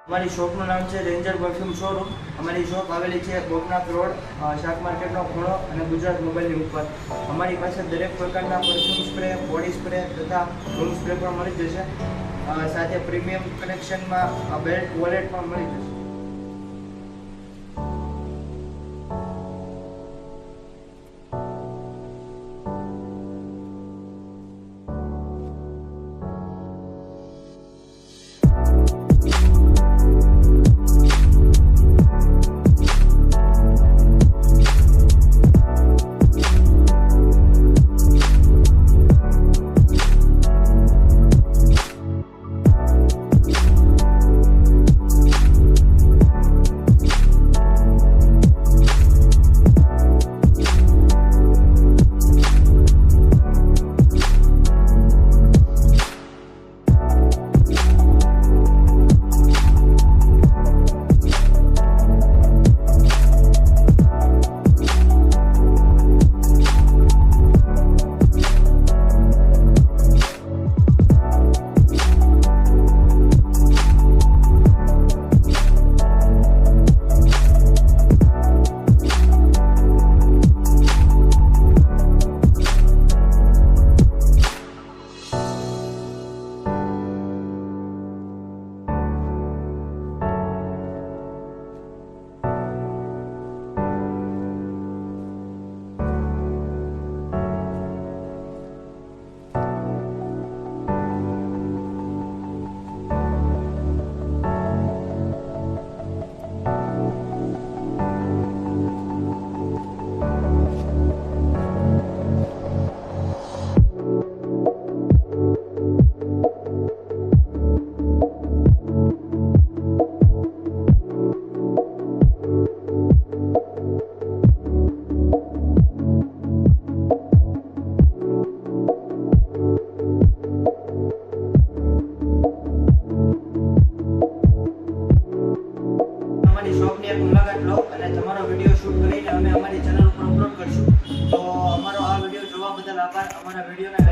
અમારી શોપનું નામ છે રેન્જર પરફ્યુમ શોરૂમ। અમારી શોપ આવેલી છે ગોપનાથ રોડ, શાક માર્કેટનો ખૂણો અને ગુજરાત મોબાઈલની ઉપર। અમારી પાસે દરેક પ્રકારના પરફ્યુમ સ્પ્રે, બોડી સ્પ્રે તથા રૂમ સ્પ્રે પણ મળી જશે। સાથે પ્રીમિયમ કલેક્શનમાં બેલ્ટ, વોલેટ પણ મળી જશે। શોપની એક મુલાકાત લો અને તમારો વિડીયો શૂટ કરીને અમે અમારી ચેનલ ઉપર અપલોડ કરશું। તો અમારો આ વિડીયો જોવા બદલ આભાર। અમારા વિડીયોના